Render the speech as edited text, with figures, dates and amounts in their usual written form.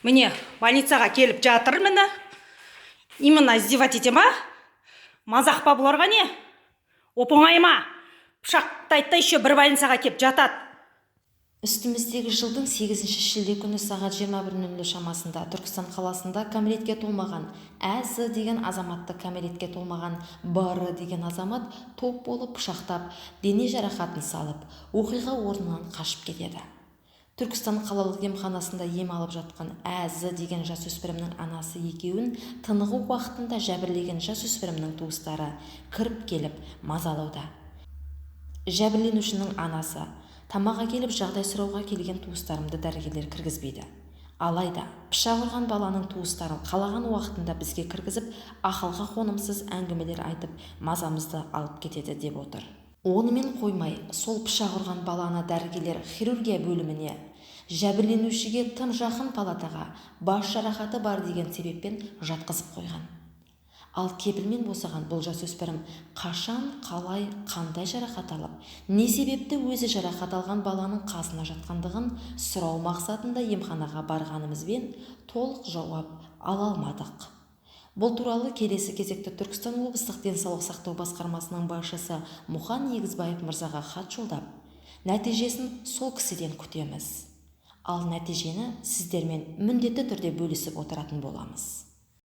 Міне, больницаға келіп жатыр, міне. Именно издевать ете ма? Мазақ па бұларға не? Оп-оңай ма? Пышақтайды да еще бір больницаға келіп жатады. Үстіміздегі жылдың 8-ші шілде күні сағат 21:00 шамасында Түркістан қаласында кәмелетке толмаған Әз деген азаматты кәмелетке толмаған Б.Р. деген азамат топ болып пышақтап, дене жарақатын салып, оқиға орнынан қашып кетеді. Түркістан қалалық емханасында ем алып жатқан Әз деген жасөспірімнің анасы екеуін тынығу уақытында жәбірлеген жасөспірімнің туыстары кіріп келіп мазалауда. Жәбірленушінің анасы: тамақ әкеліп жағдай сұрауға келген туыстарымды дәрігерлер кіргізбейді. Алайда пышақ ұрған баланың туыстарын қалаған уақытында бізге кіргізіп, ақылға қонымсыз әңгімелер айтып, мазамызды алып кетеді деп отыр. Онымен қоймай, сол пышақ ұрған баланы дәрігерлер хирургия бөліміне, жәбірленушіге тым жақын палатаға бас жарақаты бар деген себеппен жатқызып қойған. Ал кепілмен босаған бұл жасөспірім қашан, қалай, қандай жарақат алып, не себепті өзі жарақат алған баланың қасына жатқандығын сұрау мақсатында емханаға барғанымызбен толық жауап ала алмадық. Бұл туралы келесі кезекте Түркістан облыстық денсаулық сақтау басқармасының басшысы Мұхан Егізбаев мырзаға хат жолдап, нәтижесін сол кісіден күтеміз. Ал нәтижені сіздермен міндетті түрде бөлісіп отыратын боламыз.